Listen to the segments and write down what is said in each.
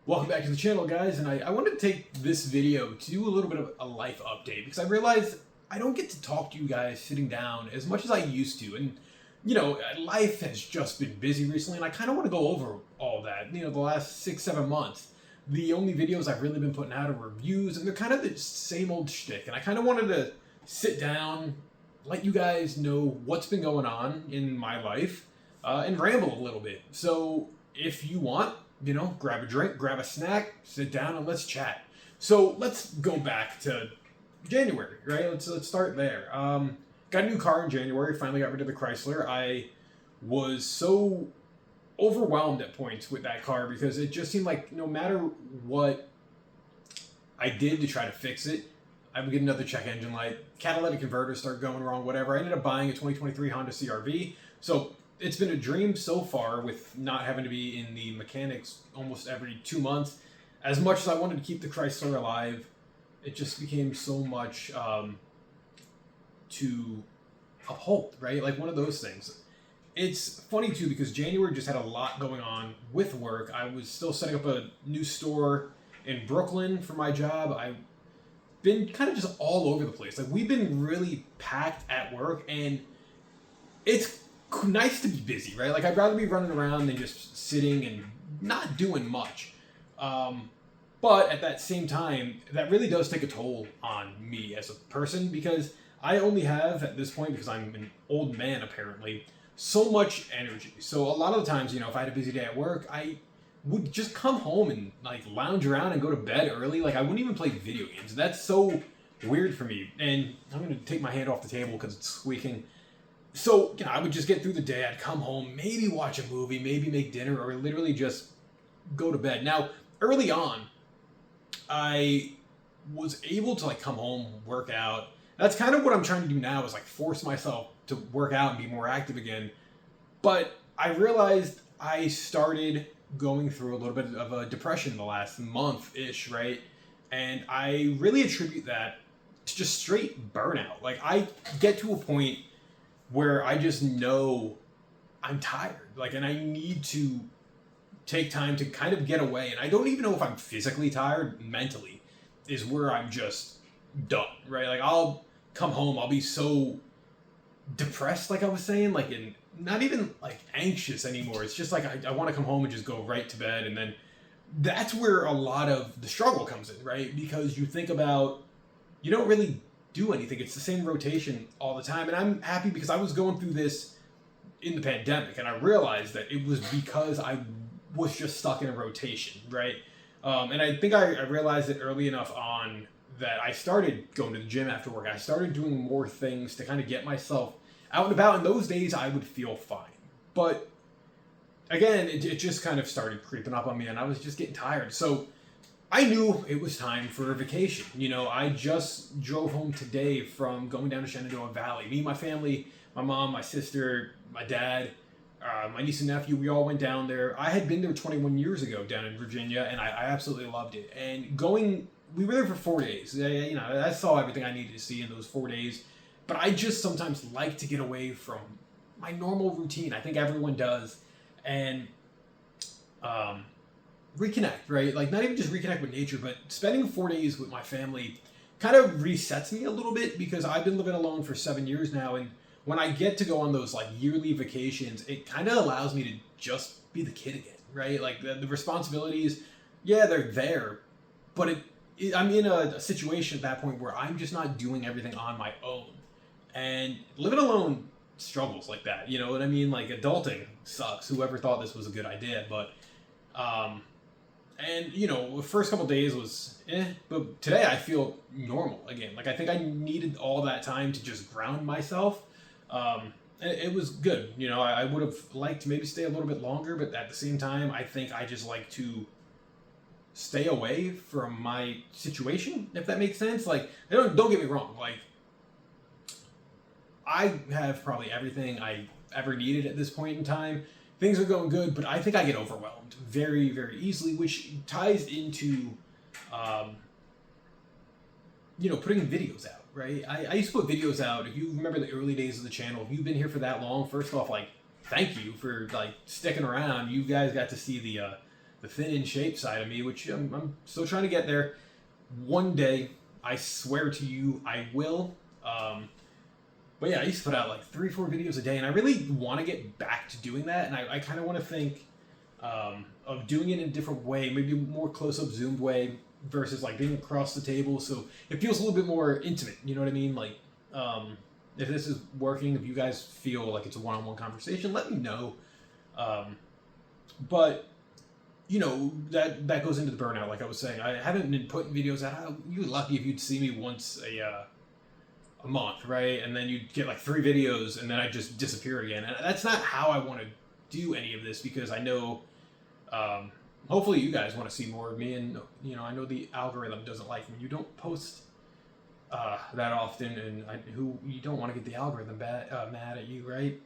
Welcome back to the channel, guys, and I wanted to take this video to do a little bit of a life update because I realized I don't get to talk to you guys sitting down as much as I used to, and life has just been busy recently, and I kind of want to go over all that. The last 6-7 months, the only videos I've really been putting out are reviews, and they're kind of the same old shtick, and I kind of wanted to sit down, let you guys know what's been going on in my life, and ramble a little bit. So if you want, grab a drink, grab a snack, sit down, and let's chat. So let's go back to January, right? Let's start there. Got a new car in January. Finally got rid of the Chrysler. I was so overwhelmed at points with that car because it just seemed like no matter what I did to try to fix it, I would get another check engine light, catalytic converter start going wrong, whatever. I ended up buying a 2023 Honda CR-V. So it's been a dream so far with not having to be in the mechanics almost every 2 months. As much as I wanted to keep the Chrysler alive, it just became so much to uphold, right? Like one of those things. It's funny too because January just had a lot going on with work. I was still setting up a new store in Brooklyn for my job. I've been kind of just all over the place. Like we've been really packed at work, and it's nice to be busy, right? Like I'd rather be running around than just sitting and not doing much. But at that same time, that really does take a toll on me as a person because I only have, at this point, because I'm an old man apparently, so much energy. So a lot of the times, if I had a busy day at work, I would just come home and like lounge around and go to bed early. Like I wouldn't even play video games. That's so weird for me. And I'm going to take my hand off the table because it's squeaking. So, I would just get through the day. I'd come home, maybe watch a movie, maybe make dinner, or literally just go to bed. Now, early on, I was able to come home, work out. That's kind of what I'm trying to do now is force myself to work out and be more active again. But I realized I started going through a little bit of a depression the last month-ish, right? And I really attribute that to just straight burnout. Like I get to a point where I just know I'm tired, and I need to take time to kind of get away. And I don't even know if I'm physically tired. Mentally is where I'm just done, right? Like I'll come home, I'll be so depressed, like I was saying, and not even anxious anymore. It's just I want to come home and just go right to bed. And then that's where a lot of the struggle comes in, right? Because you think about, you don't really do anything. It's the same rotation all the time. And I'm happy because I was going through this in the pandemic and I realized that it was because I was just stuck in a rotation, right? And I think I realized it early enough on that I started going to the gym after work. I started doing more things to kind of get myself out and about. In those days, I would feel fine. But again, it just kind of started creeping up on me and I was just getting tired. So I knew it was time for a vacation. I just drove home today from going down to Shenandoah Valley. Me, my family, my mom, my sister, my dad, my niece and nephew, we all went down there. I had been there 21 years ago down in Virginia, and I absolutely loved it. And we were there for 4 days. I saw everything I needed to see in those 4 days. But I just sometimes like to get away from my normal routine. I think everyone does. And reconnect, right? Not even just reconnect with nature, but spending 4 days with my family kind of resets me a little bit because I've been living alone for 7 years now. And when I get to go on those yearly vacations, it kind of allows me to just be the kid again, right? The responsibilities, yeah, they're there, but I'm in a situation at that point where I'm just not doing everything on my own. And living alone struggles like that, you know what I mean? Adulting sucks. Whoever thought this was a good idea, but and the first couple days was but today I feel normal again. I think I needed all that time to just ground myself. It was good. I would have liked to maybe stay a little bit longer, but at the same time, I think I just like to stay away from my situation, if that makes sense. Don't get me wrong. I have probably everything I ever needed at this point in time. Things are going good, but I think I get overwhelmed very, very easily, which ties into, putting videos out, right? I used to put videos out. If you remember the early days of the channel, if you've been here for that long, first off, thank you for sticking around. You guys got to see the the thin in shape side of me, which I'm still trying to get there. One day, I swear to you, I will. But yeah, I used to put out like 3-4 videos a day, and I really want to get back to doing that. And I kind of want to think of doing it in a different way, maybe a more close-up zoomed way versus like being across the table, so it feels a little bit more intimate. You know what I mean? Like, if this is working, if you guys feel like it's a one-on-one conversation, let me know. But you know, that goes into the burnout. Like I was saying, I haven't been putting videos out. You'd be lucky if you'd see me once a month, right? And then you'd get like 3 videos, and then I just disappear again. And that's not how I want to do any of this, because I know, hopefully you guys want to see more of me, and you know, I know the algorithm doesn't like when you don't post that often, and you don't want to get the algorithm mad at you, right?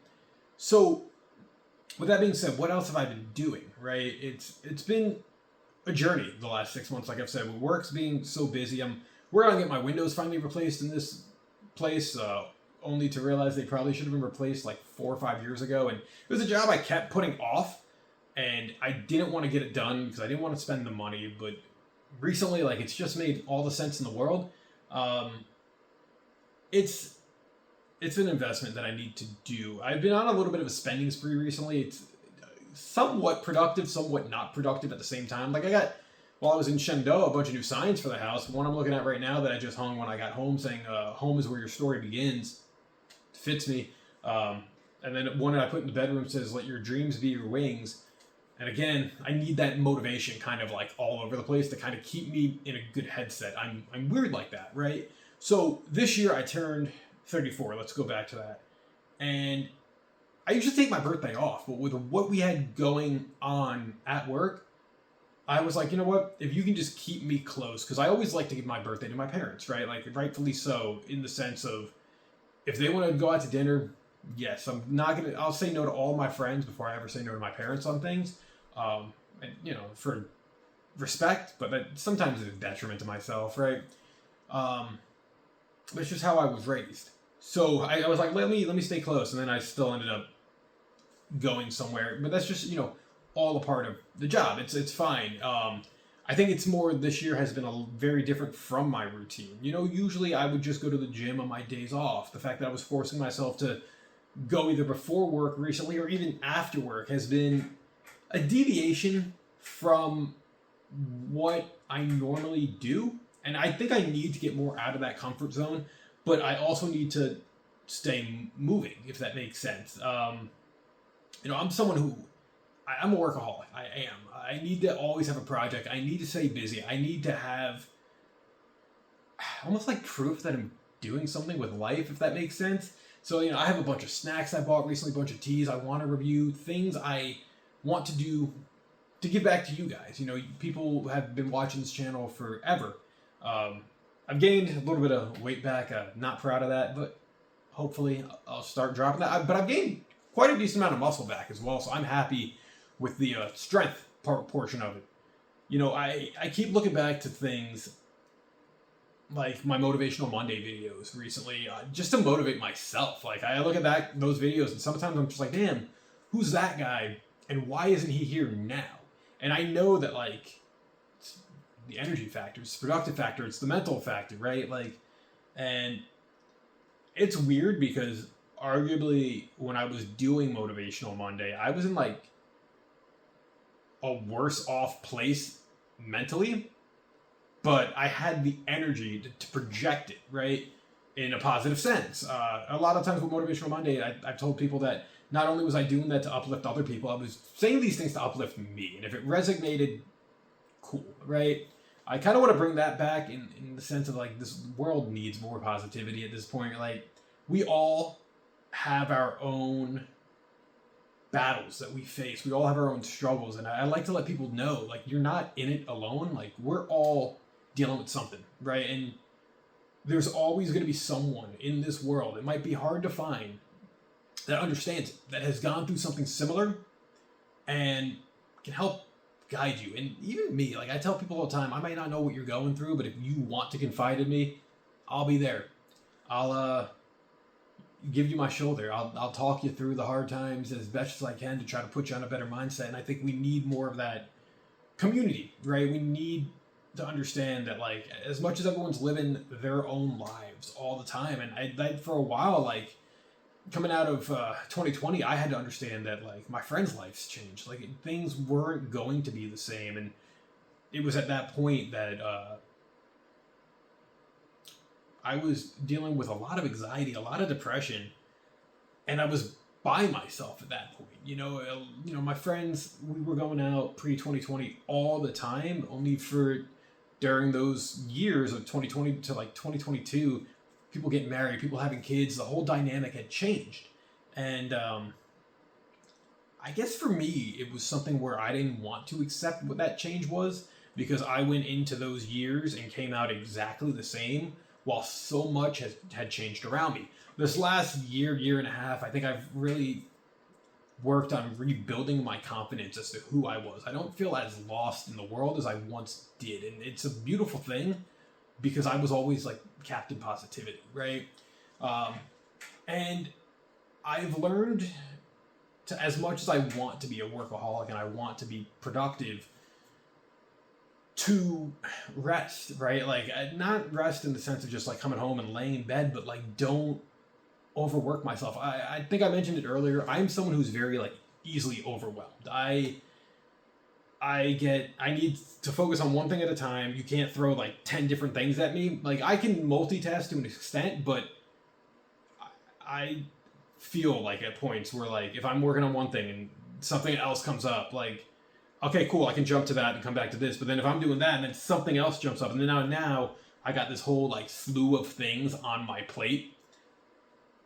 So, with that being said, what else have I been doing, right? It's been a journey the last 6 months, like I've said, with work's being so busy. We're gonna get my windows finally replaced in this place, only to realize they probably should have been replaced like 4 or 5 years ago. And it was a job I kept putting off, and I didn't want to get it done because I didn't want to spend the money. But recently, like, it's just made all the sense in the world. It's an investment that I need to do. I've been on a little bit of a spending spree recently. It's somewhat productive, somewhat not productive at the same time. Like, I got, while I was in Shendo, a bunch of new signs for the house. One I'm looking at right now that I just hung when I got home, saying home is where your story begins. It fits me. And then one that I put in the bedroom says, let your dreams be your wings. And again, I need that motivation kind of like all over the place to kind of keep me in a good headset. I'm weird like that, right? So this year I turned 34. Let's go back to that. And I usually take my birthday off, but with what we had going on at work, I was like, you know what? If you can just keep me close, because I always like to give my birthday to my parents, right? Like, rightfully so, in the sense of, if they want to go out to dinner, yes, I'll say no to all my friends before I ever say no to my parents on things. And, you know, for respect, but that sometimes is a detriment to myself, right? That's just how I was raised. So I was like, let me stay close, and then I still ended up going somewhere. But that's just, you know, all a part of the job. It's fine. I think it's more, this year has been very different from my routine. You know, usually I would just go to the gym on my days off. The fact that I was forcing myself to go either before work recently or even after work has been a deviation from what I normally do. And I think I need to get more out of that comfort zone, but I also need to stay moving, if that makes sense. You know, I'm someone who, I'm a workaholic. I am. I need to always have a project. I need to stay busy. I need to have almost like proof that I'm doing something with life, if that makes sense. So, you know, I have a bunch of snacks I bought recently, a bunch of teas I want to review, things I want to do to give back to you guys. You know, people who have been watching this channel forever. I've gained a little bit of weight back. Not proud of that, but hopefully I'll start dropping that. But I've gained quite a decent amount of muscle back as well, so I'm happy with the strength portion of it. You know, I keep looking back to things like my Motivational Monday videos recently, just to motivate myself. Like, I look at those videos, and sometimes I'm just like, damn, who's that guy, and why isn't he here now? And I know that, like, it's the energy factor, it's the productive factor, it's the mental factor, right? Like, and it's weird because arguably when I was doing Motivational Monday, I was in like a worse off place mentally, but I had the energy to project it, right, in a positive sense. A lot of times with Motivational Monday, I've told people that not only was I doing that to uplift other people, I was saying these things to uplift me. And if it resonated, cool, right? I kind of want to bring that back in the sense of, like, this world needs more positivity at this point. Like, we all have our own battles that we face. We all have our own struggles. And I like to let people know, like, you're not in it alone. Like, we're all dealing with something, right? And there's always going to be someone in this world, it might be hard to find, that understands it, that has gone through something similar and can help guide you. And even me, like, I tell people all the time, I might not know what you're going through, but if you want to confide in me, I'll be there. I'll give you my shoulder. I'll talk you through the hard times as best as I can to try to put you on a better mindset. And I think we need more of that community, right? We need to understand that, like, as much as everyone's living their own lives all the time, and I for a while, like, coming out of 2020, I had to understand that, like, my friends' lives changed. Like, things weren't going to be the same, and it was at that point that I was dealing with a lot of anxiety, a lot of depression, and I was by myself at that point. My friends, we were going out pre 2020 all the time, only for during those years of 2020 to like 2022, people getting married, people having kids, the whole dynamic had changed. And I guess for me, it was something where I didn't want to accept what that change was, because I went into those years and came out exactly the same while so much had changed around me. This last year and a half, I think I've really worked on rebuilding my confidence as to who I was. I don't feel as lost in the world as I once did. And it's a beautiful thing, because I was always like Captain Positivity, right? And I've learned to, as much as I want to be a workaholic and I want to be productive, to rest, right? Like, not rest in the sense of just like coming home and laying in bed, but like, don't overwork myself. I think I mentioned it earlier. I'm someone who's very like easily overwhelmed. I need to focus on one thing at a time. You can't throw like 10 different things at me. Like, I can multitask to an extent, but I feel like at points where, like, if I'm working on one thing and something else comes up, like, okay, cool, I can jump to that and come back to this. But then if I'm doing that and then something else jumps up, and then now I got this whole like slew of things on my plate,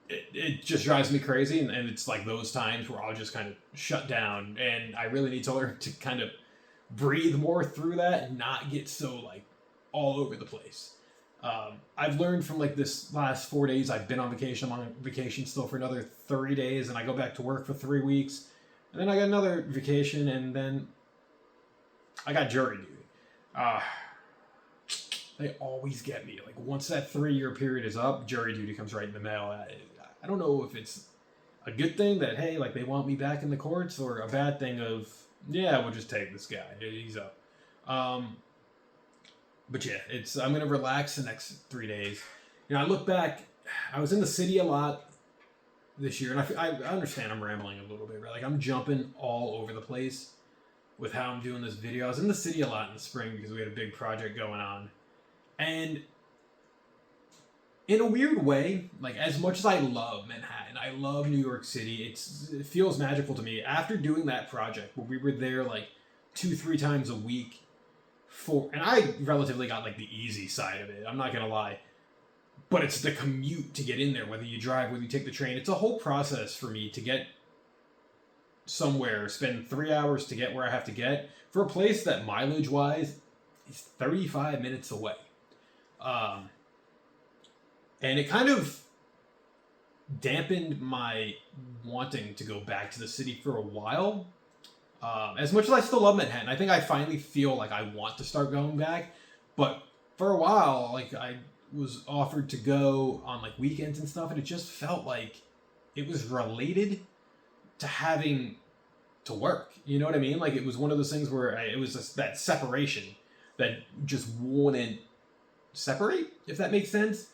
it just drives me crazy. And it's like those times where I'll just kind of shut down, and I really need to learn to kind of breathe more through that and not get so like all over the place. I've learned from like this last 4 days I've been on vacation. I'm on vacation still for another 30 days, and I go back to work for 3 weeks, and then I got another vacation, and then I got jury duty. They always get me. Like, once that 3-year period is up, jury duty comes right in the mail. I don't know if it's a good thing that, hey, like, they want me back in the courts, or a bad thing of, yeah, we'll just take this guy. He's up. But yeah, I'm going to relax the next 3 days. I look back, I was in the city a lot this year, and I understand I'm rambling a little bit, right? Like, I'm jumping all over the place with how I'm doing this video. I was in the city a lot in the spring because we had a big project going on. And in a weird way, like, as much as I love Manhattan, I love New York City, it feels magical to me. After doing that project where we were there like 2-3 times a week, and I relatively got like the easy side of it, I'm not gonna lie, but it's the commute to get in there, whether you drive, whether you take the train. It's a whole process for me to get somewhere, spend 3 hours to get where I have to get, for a place that mileage wise is 35 minutes away. And it kind of dampened my wanting to go back to the city for a while. As much as I still love Manhattan, I think I finally feel like I want to start going back. But for a while, like, I was offered to go on like weekends and stuff, and it just felt like it was related to having to work. You know what I mean? Like, it was one of those things where it was just that separation that just wouldn't separate, if that makes sense.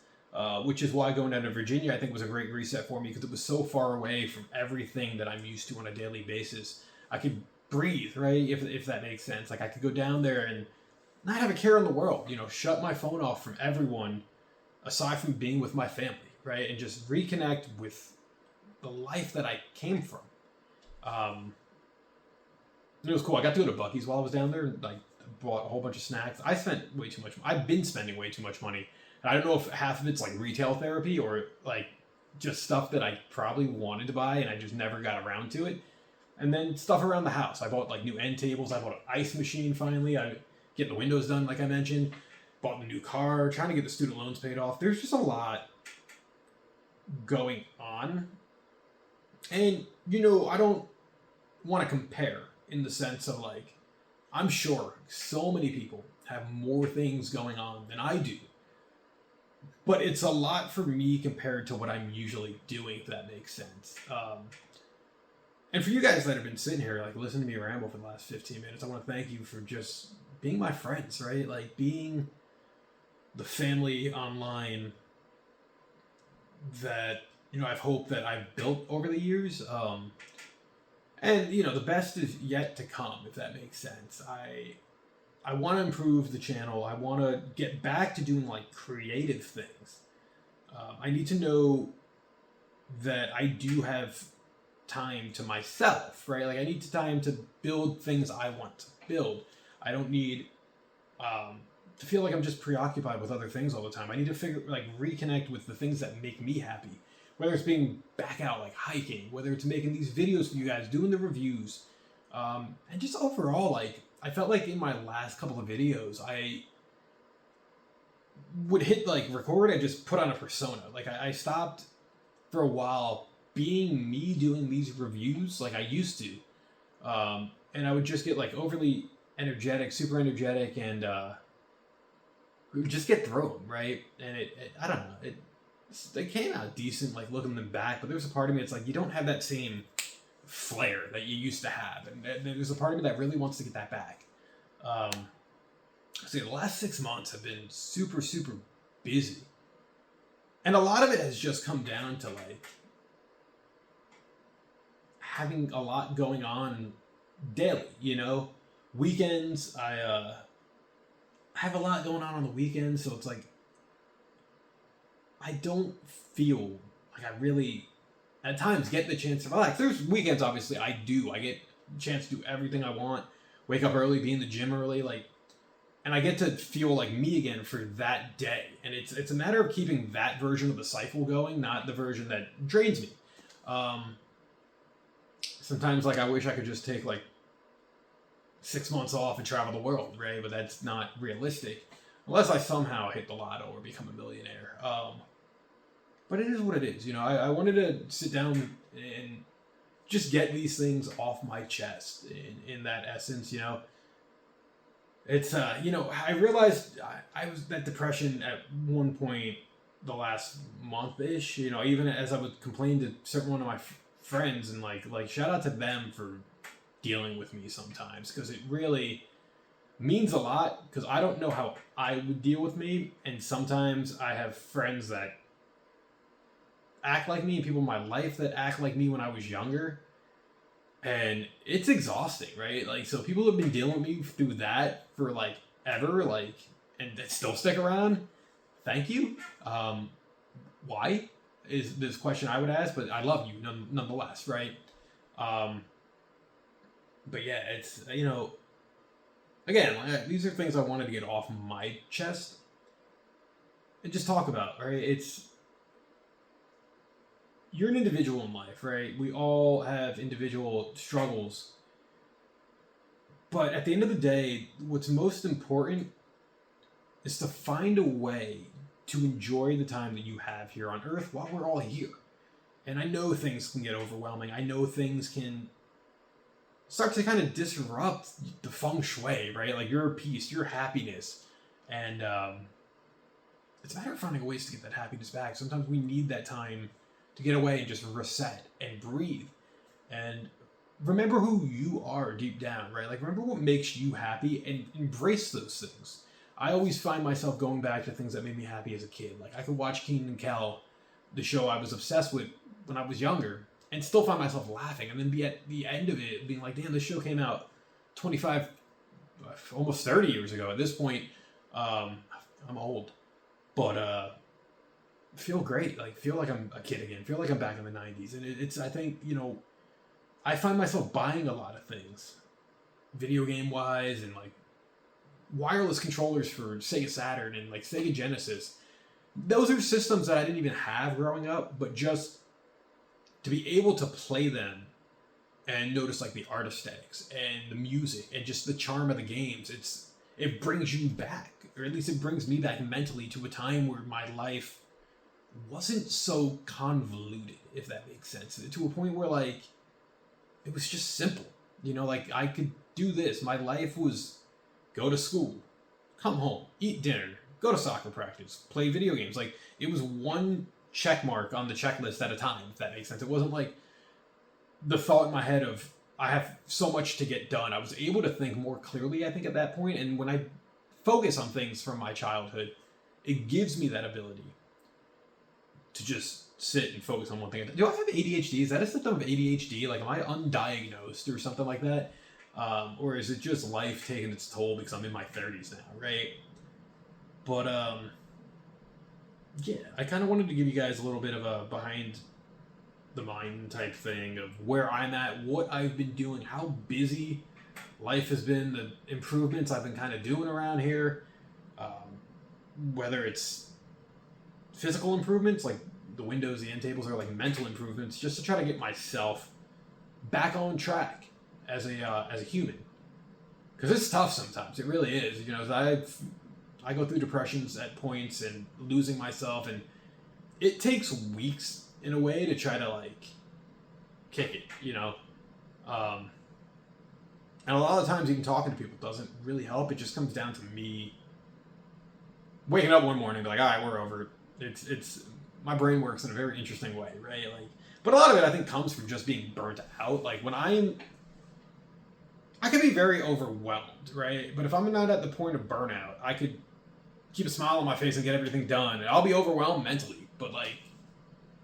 Which is why going down to Virginia, I think, was a great reset for me, because it was so far away from everything that I'm used to on a daily basis. I could breathe, right? If that makes sense. Like, I could go down there and not have a care in the world, shut my phone off from everyone aside from being with my family, right? And just reconnect with the life that I came from. It was cool. I got to go to Buc-ee's while I was down there, and like, bought a whole bunch of snacks. I spent way too much. I've been spending way too much money. And I don't know if half of it's like retail therapy or like just stuff that I probably wanted to buy and I just never got around to it. And then stuff around the house. I bought like new end tables. I bought an ice machine finally. I getting the windows done, like I mentioned. Bought a new car. Trying to get the student loans paid off. There's just a lot going on. And, I don't want to compare in the sense of, like, I'm sure so many people have more things going on than I do. But it's a lot for me compared to what I'm usually doing, if that makes sense. And for you guys that have been sitting here, like, listening to me ramble for the last 15 minutes, I want to thank you for just being my friends, right? Like, being the family online that, I've hoped that I've built over the years. And, the best is yet to come, if that makes sense. I want to improve the channel. I want to get back to doing, like, creative things. I need to know that I do have time to myself, right? Like, I need time to build things I want to build. I don't need to feel like I'm just preoccupied with other things all the time. I need to reconnect with the things that make me happy. Whether it's being back out, like, hiking, whether it's making these videos for you guys, doing the reviews, and just overall, like, I felt like in my last couple of videos, I would hit, like, record and just put on a persona. Like, I stopped for a while being me doing these reviews like I used to. And I would just get, like, overly energetic, super energetic, and we would just get through them, right? And I don't know, they came out decent, like, looking them back, but there's a part of me that's like, you don't have that same flair that you used to have, and there's a part of me that really wants to get that back. So the last 6 months have been super, super busy, and a lot of it has just come down to, like, having a lot going on daily, weekends. I have a lot going on the weekends, so it's like I don't feel like I really, at times, get the chance to relax. There's weekends, obviously, I get a chance to do everything I want, wake up early, be in the gym early, like, and I get to feel like me again for that day. And it's a matter of keeping that version of the cycle going, not the version that drains me. Sometimes, like, I wish I could just take, like, 6 months off and travel the world, right? But that's not realistic, unless I somehow hit the lotto or become a millionaire. But it is what it is. I wanted to sit down and just get these things off my chest in that essence. It's, I realized I was that depression at one point the last month-ish, even as I would complain to certain one of my friends, and like shout out to them for dealing with me sometimes, because it really means a lot, because I don't know how I would deal with me, and sometimes I have friends that act like me, people in my life that act like me when I was younger, and it's exhausting, right? Like, so people have been dealing with me through that for, like, ever, like, and they still stick around. Thank you. Why is this question I would ask, but I love you nonetheless, right? But yeah, it's, again, these are things I wanted to get off my chest and just talk about, right? You're an individual in life, right? We all have individual struggles. But at the end of the day, what's most important is to find a way to enjoy the time that you have here on Earth while we're all here. And I know things can get overwhelming. I know things can start to kind of disrupt the feng shui, right? Like, your peace, your happiness. And it's a matter of finding ways to get that happiness back. Sometimes we need that time to get away and just reset and breathe. And remember who you are deep down, right? Like, remember what makes you happy and embrace those things. I always find myself going back to things that made me happy as a kid. Like, I could watch Kenan and Kel, the show I was obsessed with when I was younger, and still find myself laughing, and then be at the end of it being like, damn, this show came out 25, almost 30 years ago. At this point, I'm old, but feel great. Like, feel like I'm a kid again. Feel like I'm back in the 90s. And it's, I think, I find myself buying a lot of things, video game wise, and, like, wireless controllers for Sega Saturn and, like, Sega Genesis. Those are systems that I didn't even have growing up, but just to be able to play them and notice, like, the art aesthetics and the music and just the charm of the games, it brings you back, or at least it brings me back mentally to a time where my life wasn't so convoluted, if that makes sense, to a point where, like, it was just simple. Like, I could do this. My life was go to school, come home, eat dinner, go to soccer practice, play video games. Like, it was one check mark on the checklist at a time, if that makes sense. It wasn't like the thought in my head of I have so much to get done. I was able to think more clearly, I think, at that point. And when I focus on things from my childhood, it gives me that ability to just sit and focus on one thing. Do I have ADHD? Is that a symptom of ADHD? Like, am I undiagnosed or something like that? Or is it just life taking its toll because I'm in my 30s now, right? But, yeah, I kind of wanted to give you guys a little bit of a behind the mind type thing of where I'm at, what I've been doing, how busy life has been, the improvements I've been kind of doing around here, whether it's physical improvements like the windows, the end tables, or like mental improvements, just to try to get myself back on track as a human, because it's tough sometimes. It really is. You know, I go through depressions at points and losing myself, and it takes weeks in a way to try to like kick it, you know. And a lot of times even talking to people doesn't really help. It just comes down to me waking up one morning and be like, all right, we're over. It's my brain works in a very interesting way, right? Like, but a lot of it I think comes from just being burnt out. Like when I can be very overwhelmed, right? But if I'm not at the point of burnout, I could keep a smile on my face and get everything done. And I'll be overwhelmed mentally, but like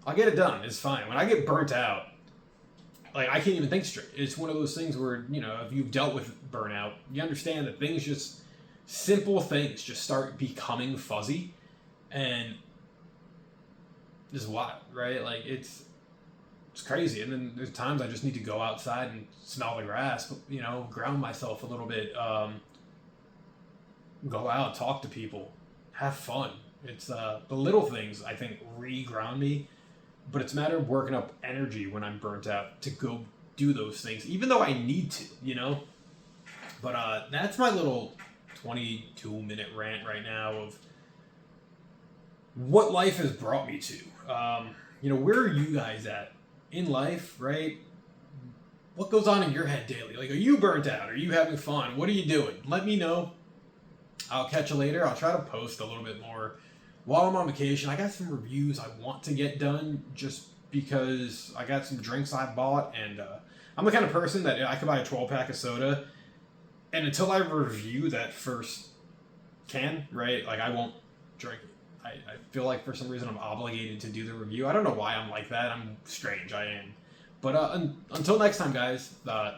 I'll get it done. It's fine. When I get burnt out, like I can't even think straight. It's one of those things where, you know, if you've dealt with burnout, you understand that things just, simple things just start becoming fuzzy, and it's wild, right? Like it's crazy. And then there's times I just need to go outside and smell the grass, you know, ground myself a little bit, go out, talk to people, have fun. It's the little things I think re-ground me, but it's a matter of working up energy when I'm burnt out to go do those things, even though I need to, you know? But that's my little 22-minute rant right now of what life has brought me to. You know, where are you guys at in life, right? What goes on in your head daily? Like, are you burnt out? Are you having fun? What are you doing? Let me know. I'll catch you later. I'll try to post a little bit more while I'm on vacation. I got some reviews I want to get done just because I got some drinks I bought, and I'm the kind of person that I could buy a 12-pack of soda, and until I review that first can, right, like I won't drink it. I feel like for some reason I'm obligated to do the review. I don't know why I'm like that. I'm strange. I am. But until next time, guys,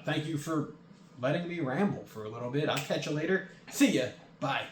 thank you for letting me ramble for a little bit. I'll catch you later. See ya. Bye.